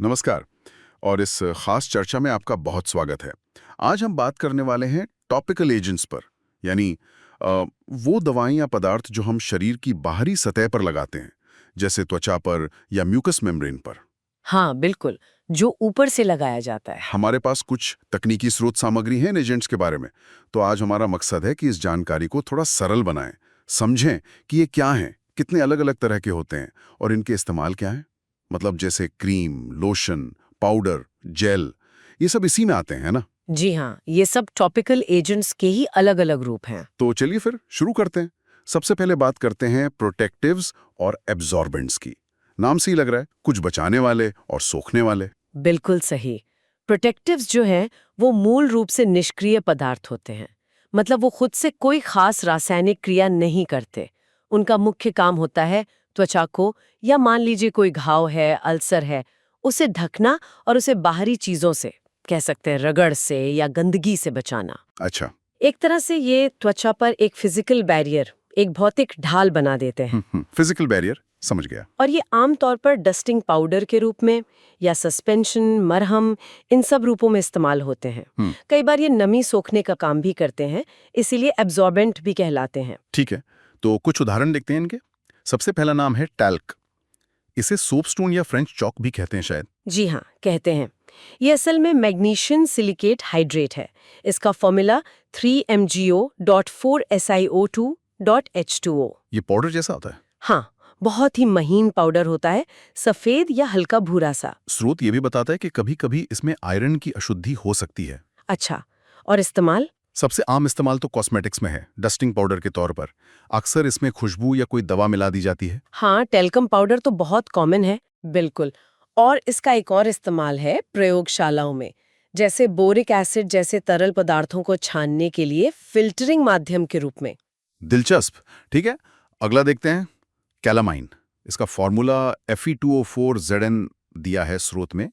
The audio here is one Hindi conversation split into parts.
नमस्कार। और इस खास चर्चा में आपका बहुत स्वागत है। आज हम बात करने वाले हैं टॉपिकल एजेंट्स पर, यानी वो दवाएं या पदार्थ जो हम शरीर की बाहरी सतह पर लगाते हैं, जैसे त्वचा पर या म्यूकस मेम्ब्रेन पर। हाँ बिल्कुल, जो ऊपर से लगाया जाता है। हमारे पास कुछ तकनीकी स्रोत सामग्री है इन एजेंट्स के बारे में, तो आज हमारा मकसद है कि इस जानकारी को थोड़ा सरल बनाएं, समझें कि ये क्या हैं, कितने अलग अलग तरह के होते हैं और इनके इस्तेमाल क्या हैं। मतलब जैसे क्रीम, लोशन, पाउडर, जेल, ये सब इसी में आते हैं, है ना? जी हाँ, ये सब टॉपिकल एजेंट्स के ही अलग अलग रूप हैं। तो चलिए फिर शुरू करते हैं। सबसे पहले बात करते हैं प्रोटेक्टिव्स और एब्जॉर्बेंट्स की। नाम से ही लग रहा है, कुछ बचाने वाले और सोखने वाले। बिल्कुल सही। प्रोटेक्टिव्स जो हैं वो मूल रूप से निष्क्रिय पदार्थ होते हैं। मतलब वो खुद से कोई खास रासायनिक क्रिया नहीं करते। उनका मुख्य काम होता है त्वचा को, या मान लीजिए कोई घाव है, अल्सर है, उसे ढकना और उसे बाहरी चीजों से, कह सकते हैं रगड़ से या गंदगी से बचाना। अच्छा। एक तरह से ये त्वचा पर एक फिजिकल बैरियर, एक भौतिक ढाल बना देते हैं। फिजिकल बैरियर, समझ गया। और ये आमतौर पर डस्टिंग पाउडर के रूप में या सस्पेंशन, मरहम, इन सब रूपों में इस्तेमाल होते हैं। कई बार ये नमी सोखने का काम भी करते हैं, इसीलिए एब्जॉर्बेंट भी कहलाते हैं। ठीक है, तो कुछ उदाहरण देखते हैं इनके। सबसे पहला नाम है टैल्क। इसे सोपस्टोन या फ्रेंच चॉक भी कहते हैं शायद। जी हाँ, कहते हैं। ये असल में मैग्नीशियम सिलिकेट हाइड्रेट है। इसका फॉर्मूला 3MgO.4SiO2.H2O। ये पाउडर जैसा होता है। हाँ, बहुत ही महीन पाउडर होता है, सफेद या हल्का भूरा सा। स्रोत ये भी बताता है कि कभी-कभी इसमें आयरन की अशुद्धि हो सकती है। अच्छा, और इस्तेमाल? सबसे आम इस्तेमाल तो कॉस्मेटिक्स में है, डस्टिंग पाउडर के तौर पर। अक्सर इसमें खुशबू या कोई दवा मिला दी जाती है। हाँ, टेल्कम पाउडर तो बहुत कॉमन है। बिल्कुल। और इसका एक और इस्तेमाल है प्रयोगशालाओं में, जैसे बोरिक एसिड जैसे तरल पदार्थों को छानने के लिए फिल्टरिंग माध्यम के रूप में। दिलचस्प। ठीक है, अगला देखते हैं, कैलामाइन। इसका फॉर्मूला Fe2O4Zn दिया है स्रोत में,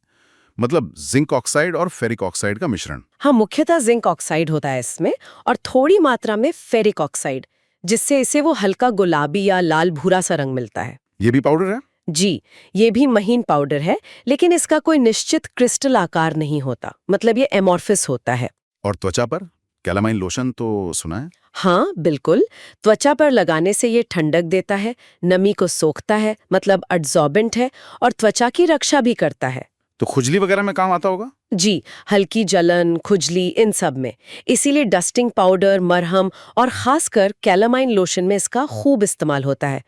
मतलब जिंक ऑक्साइड और फेरिक ऑक्साइड का मिश्रण। हाँ, मुख्यतः जिंक ऑक्साइड होता है इसमें, और थोड़ी मात्रा में फेरिक ऑक्साइड, जिससे इसे वो हल्का गुलाबी या लाल भूरा सा रंग मिलता है। ये भी पाउडर है? जी, ये भी महीन पाउडर है, लेकिन इसका कोई निश्चित क्रिस्टल आकार नहीं होता। मतलब ये एमॉर्फिस होता है। और त्वचा पर कैलामाइन लोशन तो सुना है। हाँ बिल्कुल, त्वचा पर लगाने से ये ठंडक देता है, नमी को सोखता है, मतलब एब्जॉर्बेंट है, और त्वचा की रक्षा भी करता है। तो खुजली वगैरह में काम आता होगा। जी, हल्की जलन, खुजली, इन सब में। इसीलिए डस्टिंग पाउडर, मरहम और खासकर कैलामाइन लोशन में इसका खूब इस्तेमाल होता है।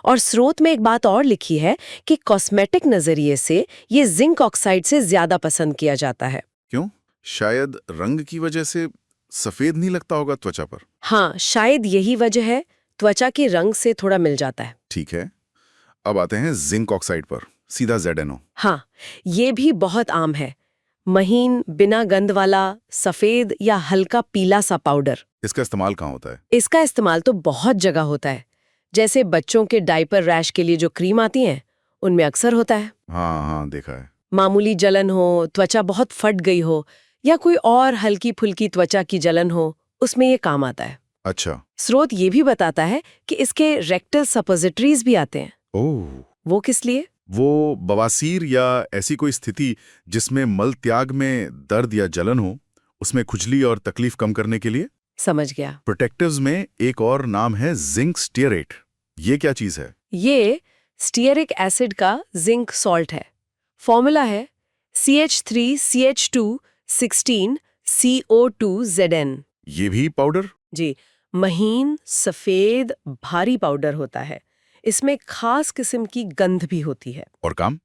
और स्रोत में एक बात और लिखी है कि कॉस्मेटिक नजरिए से ये जिंक ऑक्साइड से ज्यादा पसंद किया जाता है। क्यों? शायद रंग की वजह से सफेद नहीं लगता होगा त्वचा पर। हाँ, शायद यही वजह है, त्वचा के रंग से थोड़ा मिल जाता है। ठीक है, अब आते हैं जिंक ऑक्साइड पर, सीधा ZnO। हाँ, ये भी बहुत आम है। महीन, बिना गंध वाला, सफेद या हल्का पीला सा पाउडर। इसका इस्तेमाल कहाँ होता है? इसका इस्तेमाल तो बहुत जगह होता है। जैसे बच्चों के डायपर रैश के लिए जो क्रीम आती है, उनमें अक्सर होता है। हाँ हाँ, देखा है। मामूली जलन हो, त्वचा बहुत फट गई हो, या कोई और हल्की फुल्की त्वचा की जलन हो, उसमें ये काम आता है। अच्छा। स्रोत ये भी बताता है कि इसके रेक्टल सपोजिटरीज भी आते हैं। ओह। वो किस लिए? वो बवासीर या ऐसी कोई स्थिति जिसमें मल त्याग में दर्द या जलन हो, उसमें खुजली और तकलीफ कम करने के लिए। समझ गया। प्रोटेक्टिव्स में एक और नाम है जिंक स्टीयरेट। ये क्या चीज है? ये स्टीयरिक एसिड का जिंक सॉल्ट है। फॉर्मूला है CH3CH216CO2Zn। ये भी पाउडर? जी, महीन, सफेद, भारी पाउडर होता है। इसमें खास किस्म की गंध भी होती है। और काम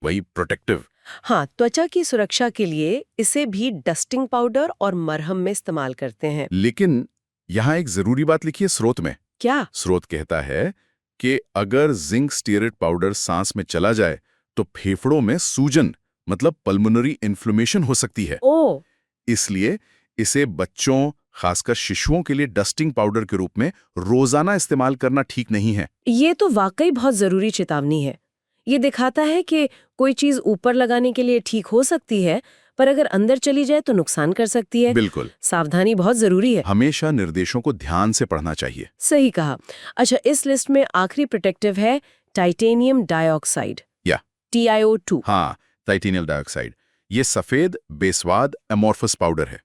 वही, प्रोटेक्टिव। हाँ, त्वचा की सुरक्षा के लिए इसे भी डस्टिंग पाउडर और मरहम में इस्तेमाल करते हैं। लेकिन यहाँ एक जरूरी बात लिखी है स्रोत में। क्या? स्रोत कहता है कि अगर जिंक स्टीयरेट पाउडर सांस में चला जाए तो फेफड़ों में सूजन, मतलब पल्मोनरी इन्फ्लेमेशन हो सकती है। ओ, इसलिए इसे बच्चों, खासकर शिशुओं के लिए डस्टिंग पाउडर के रूप में रोजाना इस्तेमाल करना ठीक नहीं है। ये तो वाकई बहुत जरूरी चेतावनी है। ये दिखाता है कि कोई चीज ऊपर लगाने के लिए ठीक हो सकती है, पर अगर अंदर चली जाए तो नुकसान कर सकती है। बिल्कुल। सावधानी बहुत जरूरी है। हमेशा निर्देशों को ध्यान से पढ़ना चाहिए। सही कहा। अच्छा, इस लिस्ट में आखिरी प्रोटेक्टिव है टाइटेनियम डाइऑक्साइड, या TiO2। हाँ, टाइटेनियम डाइऑक्साइड, ये सफेद बेस्वाद एमोर्फस पाउडर है।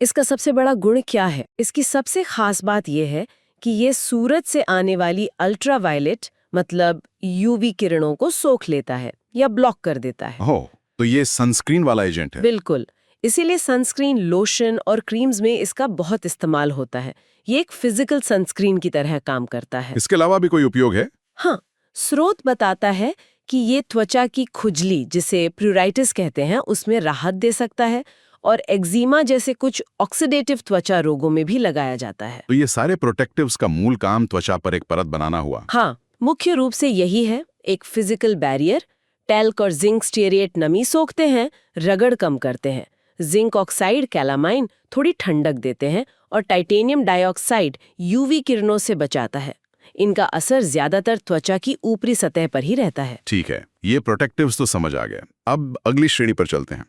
इसका सबसे बड़ा गुण क्या है? इसकी सबसे खास बात यह है कि ये सूरज से आने वाली अल्ट्रावायलेट मतलब यूवी किरणों को सोख लेता है या ब्लॉक कर देता है। ओह, तो ये सनस्क्रीन वाला एजेंट है। बिल्कुल, इसीलिए सनस्क्रीन, लोशन और क्रीम्स में इसका बहुत इस्तेमाल होता है। ये एक फिजिकल सनस्क्रीन की तरह काम करता है। इसके अलावा भी कोई उपयोग है? हाँ, स्रोत बताता है कि ये त्वचा की खुजली, जिसे प्यूराइटिस कहते हैं, उसमें राहत दे सकता है और एक्जिमा जैसे कुछ ऑक्सीडेटिव त्वचा रोगों में भी लगाया जाता है। तो ये सारे प्रोटेक्टिव्स का मूल काम त्वचा पर एक परत बनाना हुआ। हाँ, मुख्य रूप से यही है, एक फिजिकल बैरियर। टैल्क और जिंक स्टीरिएट नमी सोखते हैं, रगड़ कम करते हैं। जिंक ऑक्साइड, कैलामाइन थोड़ी ठंडक देते हैं और टाइटेनियम डाइऑक्साइड यूवी किरणों से बचाता है। इनका असर ज्यादातर त्वचा की ऊपरी सतह पर ही रहता है। ठीक है, ये प्रोटेक्टिव्स तो समझ आ गया। अब अगली श्रेणी पर चलते हैं,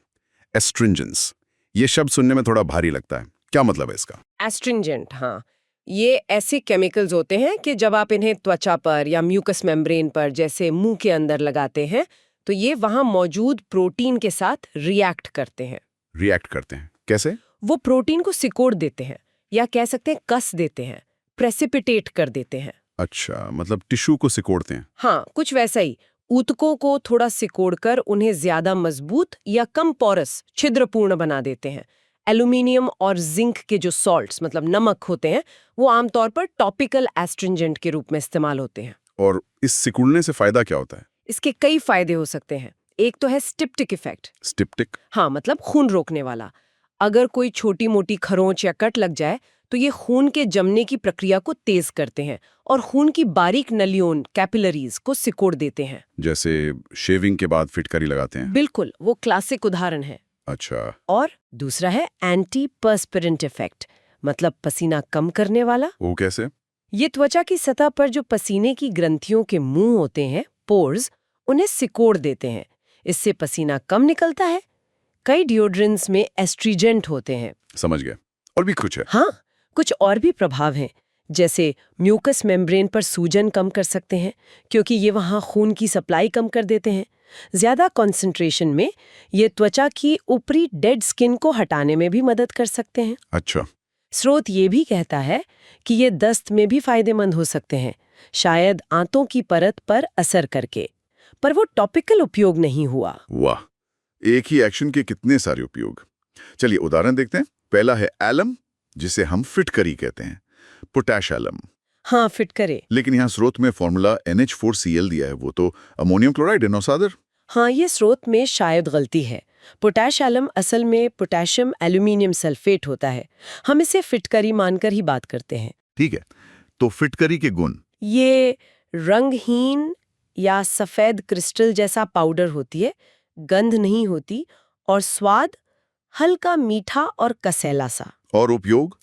एस्ट्रिंजेंट्स। ये शब्द सुनने में थोड़ा भारी लगता है, क्या मतलब है इसका? एस्ट्रिंजेंट, हाँ, ये ऐसे केमिकल्स होते हैं कि जब आप इन्हें त्वचा पर या म्यूकस मेम्ब्रेन पर जैसे मुंह के अंदर लगाते हैं तो ये वहां मौजूद प्रोटीन के साथ रिएक्ट करते हैं। रिएक्ट करते हैं कैसे? वो प्रोटीन को सिकोड़ देते हैं या कह सकते हैं कस देते हैं, प्रेसिपिटेट कर देते हैं। अच्छा, मतलब टिश्यू को सिकोड़ते हैं। हाँ, कुछ वैसा ही। ऊतकों को थोड़ा सिकोड़कर उन्हें ज्यादा मजबूत या कम पोरस, छिद्रपूर्ण बना देते हैं। एल्यूमिनियम और जिंक के जो सॉल्ट्स मतलब नमक होते हैं, वो आमतौर पर टॉपिकल एस्ट्रिंजेंट के रूप में इस्तेमाल होते हैं। और इस सिकुड़ने से फायदा क्या होता है? इसके कई फायदे हो सकते हैं। एक तो है स्टिप्टिक इफेक्ट। स्टिप्टिक? हाँ, मतलब खून रोकने वाला। अगर कोई छोटी मोटी खरोंच या कट लग जाए तो ये खून के जमने की प्रक्रिया को तेज करते हैं और खून की बारीक नलियों कैपिलरीज को सिकोड़ देते हैं। जैसे शेविंग के बाद फिटकरी लगाते हैं। बिल्कुल, वो क्लासिक उदाहरण है। अच्छा। और दूसरा है एंटी पर्स्पिरेंट इफेक्ट, मतलब पसीना कम करने वाला। वो कैसे? ये त्वचा की सतह पर जो पसीने की ग्रंथियों के मुंह होते हैं, पोर्स, उन्हें सिकोड़ देते हैं। इससे पसीना कम निकलता है। कई डिओड्रेंट्स में एस्ट्रीजेंट होते हैं। समझ गया। और भी कुछ है? हाँ, कुछ और भी प्रभाव हैं, जैसे म्यूकस मेम्ब्रेन पर सूजन कम कर सकते हैं क्योंकि ये वहाँ खून की सप्लाई कम कर देते हैं। ज्यादा कंसंट्रेशन में ये त्वचा की ऊपरी डेड स्किन को हटाने में भी मदद कर सकते हैं। अच्छा। स्रोत ये भी कहता है कि ये दस्त में भी फायदेमंद हो सकते हैं, शायद आंतों की परत पर असर करके, पर वो टॉपिकल उपयोग नहीं हुआ। वाह, एक ही एक्शन के कितने सारे उपयोग। चलिए उदाहरण देखते हैं। पहला है एलम, जिसे हम फिटकरी कहते हैं, पोटैश एलम। हाँ, फिट करे। लेकिन यहाँ स्रोत में फॉर्मूला NH4Cl दिया है, वो तो अमोनियम क्लोराइड है नौसादर। हाँ, ये स्रोत में शायद गलती है। पोटैश एलम असल में पोटेशियम एल्यूमिनियम सल्फेट होता है। हम इसे फिटकरी मानकर ही बात करते हैं। ठीक है, तो फिटकरी के गुण? ये रंगहीन या सफेद क्रिस्टल जैसा पाउडर होती है, गंध नहीं होती और स्वाद हल्का मीठा और कसैला सा। और उपयोग?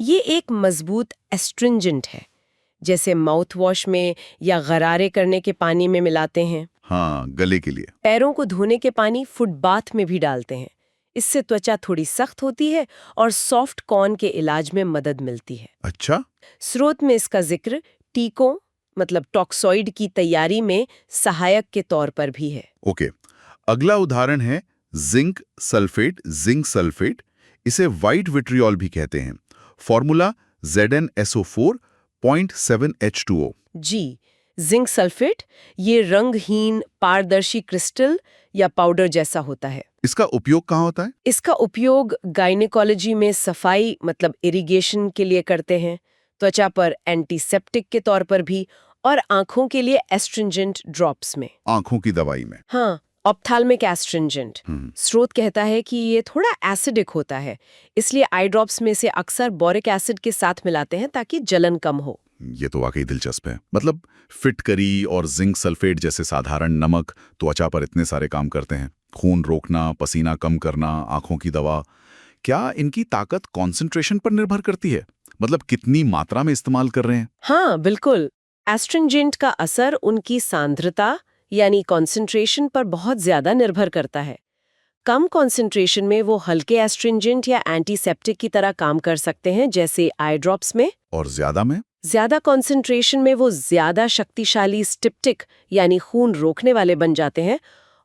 ये एक मजबूत एस्ट्रिंजेंट है, जैसे माउथ वॉश में या गरारे करने के पानी में मिलाते हैं। हाँ, गले के लिए। पैरों को धोने के पानी फुट बाथ में भी डालते हैं। इससे त्वचा थोड़ी सख्त होती है और सॉफ्ट कॉर्न के इलाज में मदद मिलती है। अच्छा। स्रोत में इसका जिक्र टीकों मतलब टॉक्सॉइड की तैयारी में सहायक के तौर पर भी है। ओके, अगला उदाहरण है जिंक सल्फेट, जिंक सल्फेट। इसे व्हाइट विट्रियोल भी कहते हैं। Formula ZnSO4.7H2O। जी, जिंक सल्फेट ये रंगहीन पारदर्शी क्रिस्टल या पाउडर जैसा होता है। इसका उपयोग कहाँ होता है? इसका उपयोग गायनेकोलॉजी में सफाई मतलब इरिगेशन के लिए करते हैं, त्वचा पर एंटीसेप्टिक के तौर पर भी, और आंखों के लिए एस्ट्रिंजेंट ड्रॉप्स में। आंखों की दवाई में? हाँ, ऑप्थाल्मिक एस्ट्रिंजेंट। स्रोत कहता है कि ये थोड़ा एसिडिक होता है, इसलिए आई ड्रॉप्स में से अक्सर बोरिक एसिड के साथ मिलाते हैं ताकि जलन कम हो। ये तो वाकई दिलचस्प है। मतलब फिटकरी और जिंक सल्फेट जैसे साधारण नमक त्वचा पर इतने सारे काम करते हैं। खून रोकना, पसीना कम करना, आंखों की दवा। क्या इनकी ताकत कॉन्सेंट्रेशन पर निर्भर करती है? मतलब कितनी मात्रा में इस्तेमाल कर रहे हैं? हाँ, बिल्कुल। एस्ट्रिंजेंट का असर उनकी सांद्रता यानी कॉन्सेंट्रेशन पर बहुत ज्यादा निर्भर करता है। कम कॉन्सेंट्रेशन में वो हल्के एस्ट्रिंजेंट या एंटीसेप्टिक की तरह काम कर सकते हैं, जैसे आई ड्रॉप्स में। और ज्यादा में? ज्यादा कॉन्सेंट्रेशन में वो ज्यादा शक्तिशाली स्टिप्टिक यानी खून रोकने वाले बन जाते हैं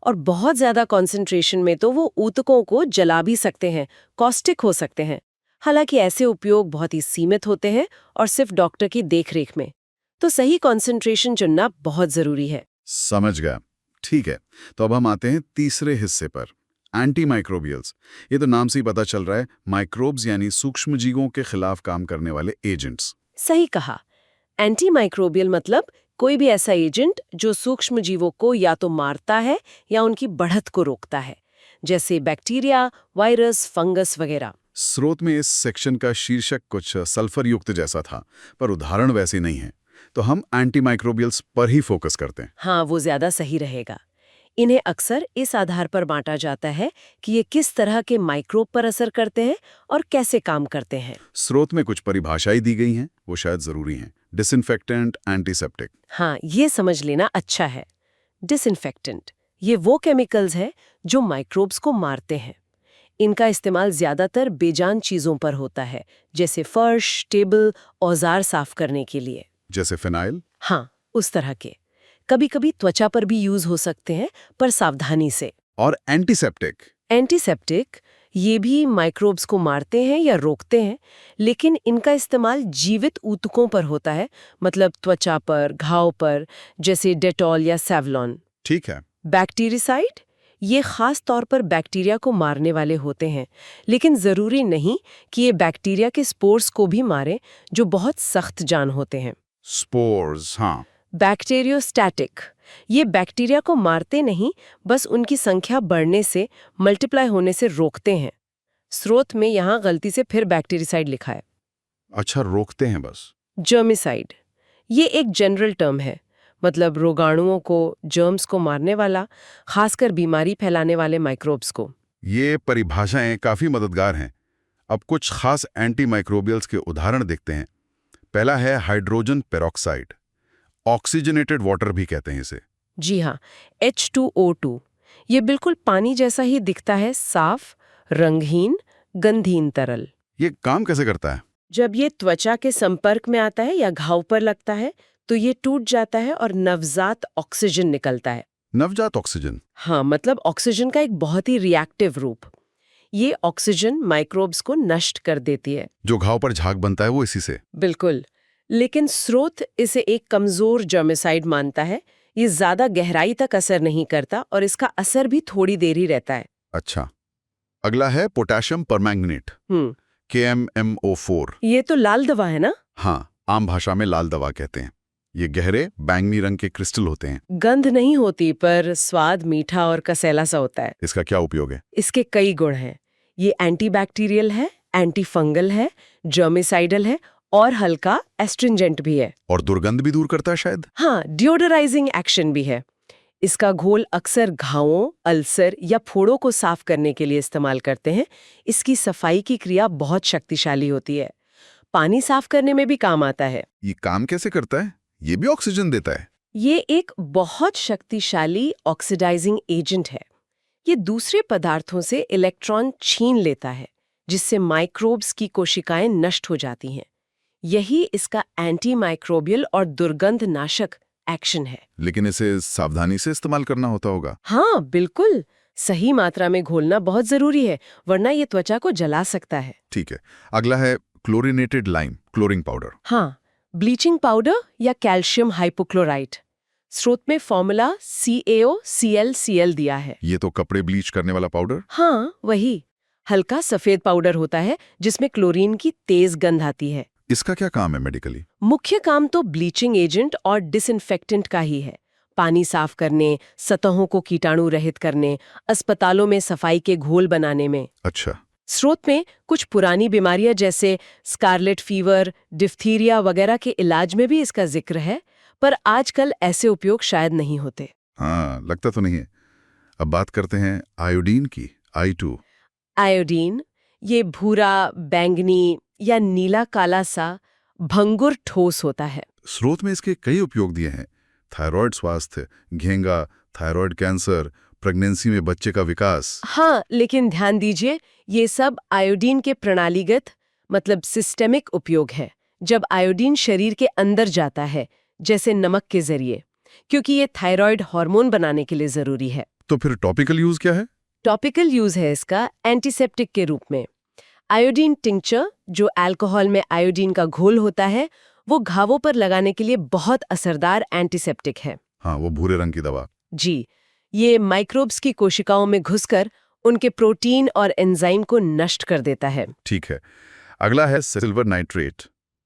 और बहुत ज्यादा कॉन्सेंट्रेशन में तो वो ऊतकों को जला भी सकते हैं, कॉस्टिक हो सकते हैं। हालांकि ऐसे उपयोग बहुत ही सीमित होते हैं और सिर्फ डॉक्टर की देखरेख में। तो सही कॉन्सेंट्रेशन चुनना बहुत जरूरी है। समझ गया। ठीक है, तो अब हम आते हैं तीसरे हिस्से पर, एंटी माइक्रोबियल्स। ये तो नाम से ही पता चल रहा है, माइक्रोब्स यानी सूक्ष्म जीवों के खिलाफ काम करने वाले एजेंट्स। सही कहा। एंटी माइक्रोबियल मतलब कोई भी ऐसा एजेंट जो सूक्ष्म जीवों को या तो मारता है या उनकी बढ़त को रोकता है, जैसे बैक्टीरिया, वायरस, फंगस वगैरह। स्रोत में इस सेक्शन का शीर्षक कुछ सल्फर युक्त जैसा था, पर उदाहरण वैसे नहीं है। तो हम एंटी माइक्रोबियल्स पर ही फोकस करते हैं। हाँ, वो ज्यादा सही रहेगा। इन्हें अक्सर इस आधार पर बांटा जाता है कि ये किस तरह के माइक्रोब पर असर करते हैं और कैसे काम करते हैं। स्रोत में कुछ परिभाषाएं दी गई हैं, वो शायद जरूरी हैं। Disinfectant, antiseptic. हाँ, ये समझ लेना अच्छा है। डिसइंफेक्टेंट ये वो केमिकल्स हैं जो माइक्रोब्स को मारते हैं। इनका इस्तेमाल ज्यादातर बेजान चीजों पर होता है, जैसे फर्श, टेबल, औजार साफ करने के लिए। जैसे फिनाइल। हाँ, उस तरह के। कभी कभी त्वचा पर भी यूज हो सकते हैं, पर सावधानी से। और एंटीसेप्टिक। एंटीसेप्टिक ये भी माइक्रोब्स को मारते हैं या रोकते हैं, लेकिन इनका इस्तेमाल जीवित ऊतकों पर होता है, मतलब त्वचा पर, घाव पर, जैसे डेटॉल या सेवलॉन। ठीक है। बैक्टीरिसाइड ये खास तौर पर बैक्टीरिया को मारने वाले होते हैं, लेकिन जरूरी नहीं कि ये बैक्टीरिया के स्पोर्स को भी मारें, जो बहुत सख्त जान होते हैं। स्पोर्स, हाँ। बैक्टीरियोस्टैटिक ये बैक्टीरिया को मारते नहीं, बस उनकी संख्या बढ़ने से, मल्टीप्लाई होने से रोकते हैं। स्रोत में यहाँ गलती से फिर बैक्टीरिसाइड लिखा है। अच्छा, रोकते हैं बस। जर्मिसाइड ये एक जनरल टर्म है, मतलब रोगाणुओं को, जर्म्स को मारने वाला, खासकर बीमारी फैलाने वाले माइक्रोब्स को। ये परिभाषाएं काफी मददगार हैं। अब कुछ खास एंटी माइक्रोबियल्स के उदाहरण देखते हैं। पहला है हाइड्रोजन पेरोक्साइड। ऑक्सीजनेटेड वाटर भी कहते हैं इसे। जी हाँ, H2O2 ये बिल्कुल पानी जैसा ही दिखता है, साफ, रंगहीन, गंधहीन तरल। ये काम कैसे करता है? जब ये त्वचा के संपर्क में आता है या घाव पर लगता है, तो ये टूट जाता है और नवजात ऑक्सीजन निकलता है। नवजात ऑक्सीजन? हाँ, मतलब ऑक्सीजन का एक बहुत ही रिएक्टिव रूप। ये ऑक्सीजन माइक्रोब्स को नष्ट कर देती है। जो घाव पर झाग बनता है वो इसी से? बिल्कुल, लेकिन स्रोत इसे एक कमजोर जर्मिसाइड मानता है। ये ज्यादा गहराई तक असर नहीं करता और इसका असर भी थोड़ी देर ही रहता है। अच्छा। अगला है पोटेशियम परमैंगनेट, KMMO4। ये तो लाल दवा है ना? हाँ, आम भाषा में लाल दवा कहते हैं। ये गहरे बैंगनी रंग के क्रिस्टल होते हैं। गंध नहीं होती, पर स्वाद मीठा और कसैला सा होता है। इसका क्या उपयोग है? इसके कई गुण हैं। ये एंटीबैक्टीरियल है, एंटी फंगल है, जर्मिसाइडल है और हल्का एस्ट्रिंजेंट भी है। और दुर्गंध भी दूर करता है शायद? हाँ, डिओडराइजिंग एक्शन भी है। इसका घोल अक्सर घावों, अल्सर या फोड़ों को साफ करने के लिए इस्तेमाल करते हैं। इसकी सफाई की क्रिया बहुत शक्तिशाली होती है। पानी साफ करने में भी काम आता है। ये काम कैसे करता है? ये भी ऑक्सीजन देता है? ये एक बहुत शक्तिशाली ऑक्सीडाइजिंग एजेंट है। ये दूसरे पदार्थों से इलेक्ट्रॉन छीन लेता है, जिससे माइक्रोब्स की कोशिकाएं नष्ट हो जाती हैं। यही इसका एंटी माइक्रोबियल और दुर्गंध नाशक एक्शन है। लेकिन इसे सावधानी से इस्तेमाल करना होता होगा। हाँ, बिल्कुल। सही मात्रा में घोलना बहुत जरूरी है, वरना ये त्वचा को जला सकता है। ठीक है। अगला है क्लोरिनेटेड लाइम, क्लोरिंग पाउडर। हाँ, ब्लीचिंग पाउडर या कैल्शियम हाइपोक्लोराइट। स्रोत में फॉर्मूला CaOClCl दिया है। ये तो कपड़े ब्लीच करने वाला पाउडर? हाँ, वही। हल्का सफेद पाउडर होता है जिसमें क्लोरीन की तेज गंध आती है। इसका क्या काम है मेडिकली? मुख्य काम तो ब्लीचिंग एजेंट और डिसइंफेक्टेंट का ही है। पानी साफ करने, सतहों को कीटाणु रहित करने, अस्पतालों में सफाई के घोल बनाने में। अच्छा। स्रोत में कुछ पुरानी बीमारियां जैसे स्कारलेट फीवर, डिफ्थीरिया वगैरह के इलाज में भी इसका जिक्र है, पर आजकल ऐसे उपयोग शायद नहीं होते। हाँ, लगता तो नहीं है। अब बात करते हैं आयोडीन की, I2। आयोडीन ये भूरा, बैंगनी या नीला काला सा भंगुर ठोस होता है। स्रोत में इसके कई उपयोग दिए हैं। थायराइड स्वास्थ्य, घेंगा, थायराइड कैंसर, प्रेगनेंसी में बच्चे का विकास। हाँ, लेकिन ध्यान दीजिए, ये सब आयोडीन के प्रणालीगत मतलब सिस्टेमिक उपयोग है, जब आयोडीन शरीर के अंदर जाता है, जैसे नमक के जरिए, क्योंकि ये थायराइड हार्मोन बनाने के लिए जरूरी है। तो फिर टॉपिकल यूज क्या है? टॉपिकल यूज है इसका एंटीसेप्टिक के रूप में। आयोडीन टिंक्चर, जो अल्कोहल में आयोडीन का घोल होता है, वो घावों पर लगाने के लिए बहुत असरदार एंटीसेप्टिक है। हाँ, वो भूरे रंग की दवा। जी, ये माइक्रोब्स की कोशिकाओं में घुसकर उनके प्रोटीन और एंजाइम को नष्ट कर देता है। ठीक है। अगला है silver nitrate,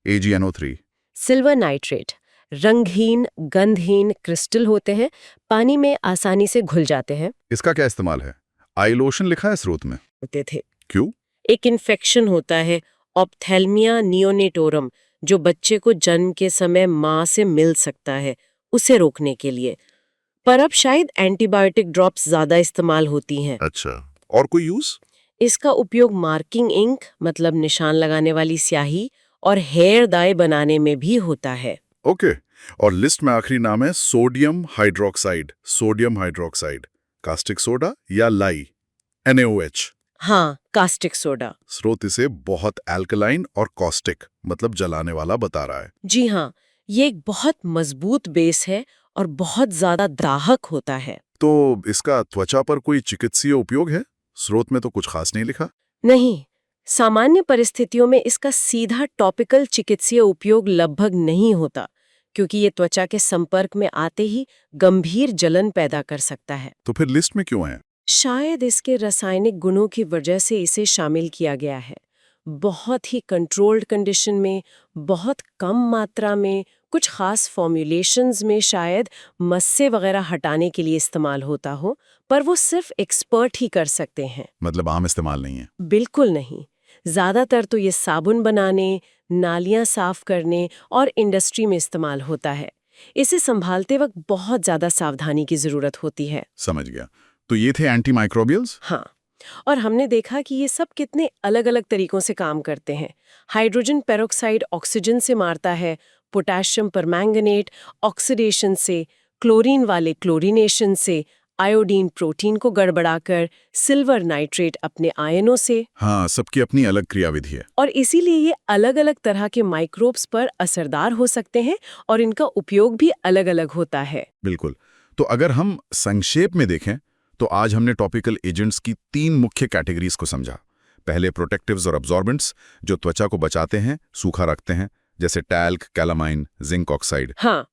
AgNO3। Silver nitrate रंगहीन, गंधहीन क्रिस्टल होते हैं, पानी में आसानी से घुल जाते हैं। इसका क्या इस्तेमाल है? आई लोशन लिखा है स्रोत में। होते थे। क्यों? एक इन्फेक्शन होता है ऑप्थेल्मिया नियोनेटोरम, जो बच्चे को जन्म के समय माँ से मिल सकता है, उसे रोकने के लिए। पर अब शायद एंटीबायोटिक ड्रॉप्स ज्यादा इस्तेमाल होती हैं। अच्छा, और कोई यूज? इसका उपयोग मार्किंग इंक, मतलब निशान लगाने वाली स्याही, और हेयर डाई बनाने में भी होता है। ओके। और लिस्ट में आखिरी नाम है sodium hydroxide. Sodium hydroxide caustic soda या लाई, NaOH। हाँ, कास्टिक सोडा। स्रोत इसे बहुत एल्कलाइन और कॉस्टिक, मतलब जलाने वाला बता रहा है। जी हाँ, ये एक बहुत मजबूत बेस है और बहुत ज्यादा दाहक होता है। तो इसका त्वचा पर कोई चिकित्सीय उपयोग है? स्रोत में तो कुछ खास नहीं लिखा। नहीं, सामान्य परिस्थितियों में इसका सीधा टॉपिकल चिकित्सीय उपयोग लगभग नहीं होता, क्योंकि ये त्वचा के संपर्क में आते ही गंभीर जलन पैदा कर सकता है। तो फिर लिस्ट में क्यों है? शायद इसके रासायनिक गुणों की वजह से इसे शामिल किया गया है। बहुत ही कंट्रोल्ड कंडीशन में, बहुत कम मात्रा में, कुछ खास फॉर्मुलेशंस में शायद मस्से वगैरह हटाने के लिए इस्तेमाल होता हो, पर वो सिर्फ एक्सपर्ट ही कर सकते हैं। मतलब आम इस्तेमाल नहीं है। बिल्कुल नहीं। ज्यादातर तो ये साबुन बनाने, नालियां साफ करने और इंडस्ट्री में इस्तेमाल होता है। इसे संभालते वक्त बहुत ज्यादा सावधानी की जरूरत होती है। समझ गया। तो ये थे एंटी माइक्रोबियल्स। हाँ, और हमने देखा कि ये सब कितने अलग-अलग तरीकों से काम करते हैं। हाइड्रोजन पेरोक्साइड ऑक्सीजन से मारता है, पोटेशियम परमैंगनेट ऑक्सीडेशन से, क्लोरीन वाले क्लोरीनेशन से, आयोडीन प्रोटीन को गड़बड़ाकर, सिल्वर नाइट्रेट अपने आयनों से। हाँ, सबकी अपनी अलग क्रियाविधि है। और इसीलिए ये अलग-अलग तरह के माइक्रोब्स पर असरदार हो सकते हैं और इनका उपयोग भी अलग-अलग होता है। बिल्कुल। तो अगर हम संक्षेप में देखें तो आज हमने टॉपिकल एजेंट्स की 3 मुख्य कैटेगरीज को समझा। पहले प्रोटेक्टिव्स और अब्जॉर्बेंट्स, जो त्वचा को बचाते हैं, सूखा रखते हैं, जैसे टैल्क, कैलामाइन, जिंक ऑक्साइड। हाँ,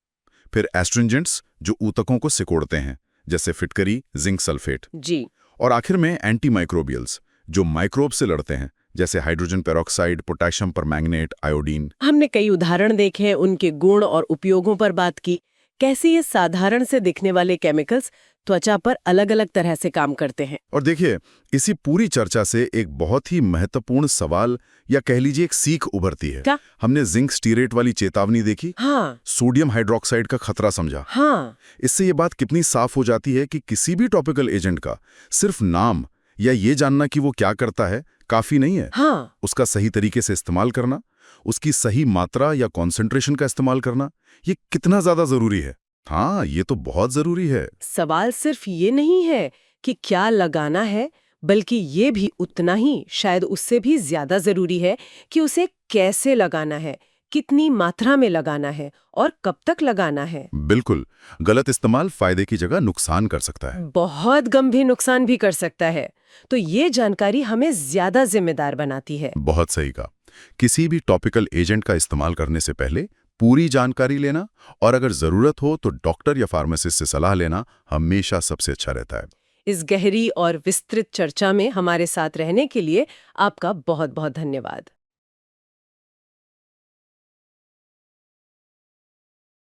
फिर एस्ट्रिंजेंट्स, जो ऊतकों को सिकोड़ते हैं, जैसे फिटकरी, जिंक सल्फेट। जी। और आखिर में एंटी माइक्रोबियल्स, जो माइक्रोब से लड़ते हैं, जैसे hydrogen peroxide, potassium permanganate, iodine. हमने कई उदाहरण देखे, उनके गुण और उपयोगों पर बात की, कैसे ये साधारण से दिखने वाले केमिकल्स त्वचा पर अलग-अलग तरह से काम करते हैं। और देखिए, इसी पूरी चर्चा से एक बहुत ही महत्वपूर्ण सवाल या कह लीजिए एक सीख उभरती है। क्या? हमने जिंक स्टीरेट वाली चेतावनी देखी, हाँ, सोडियम हाइड्रोक्साइड का खतरा समझा। हाँ, इससे ये बात कितनी साफ हो जाती है कि किसी भी टॉपिकल एजेंट का सिर्फ नाम या ये जानना कि वो क्या करता है काफी नहीं है। हाँ, उसका सही तरीके से इस्तेमाल करना, उसकी सही मात्रा या कॉन्सेंट्रेशन का इस्तेमाल करना, ये कितना ज्यादा जरूरी है। हाँ, ये तो बहुत जरूरी है। सवाल सिर्फ ये नहीं है कि क्या लगाना है, बल्कि ये भी उतना ही, शायद उससे भी ज्यादा जरूरी है कि उसे कैसे लगाना है, कितनी मात्रा में लगाना है और कब तक लगाना है। बिल्कुल, गलत इस्तेमाल फायदे की जगह नुकसान कर सकता है। बहुत गंभीर नुकसान भी कर सकता है। तो ये जानकारी हमें ज्यादा जिम्मेदार बनाती है। बहुत सही कहा। किसी भी टॉपिकल एजेंट का इस्तेमाल करने से पहले पूरी जानकारी लेना और अगर जरूरत हो तो डॉक्टर या फार्मासिस्ट से सलाह लेना हमेशा सबसे अच्छा रहता है। इस गहरी और विस्तृत चर्चा में हमारे साथ रहने के लिए आपका बहुत बहुत धन्यवाद।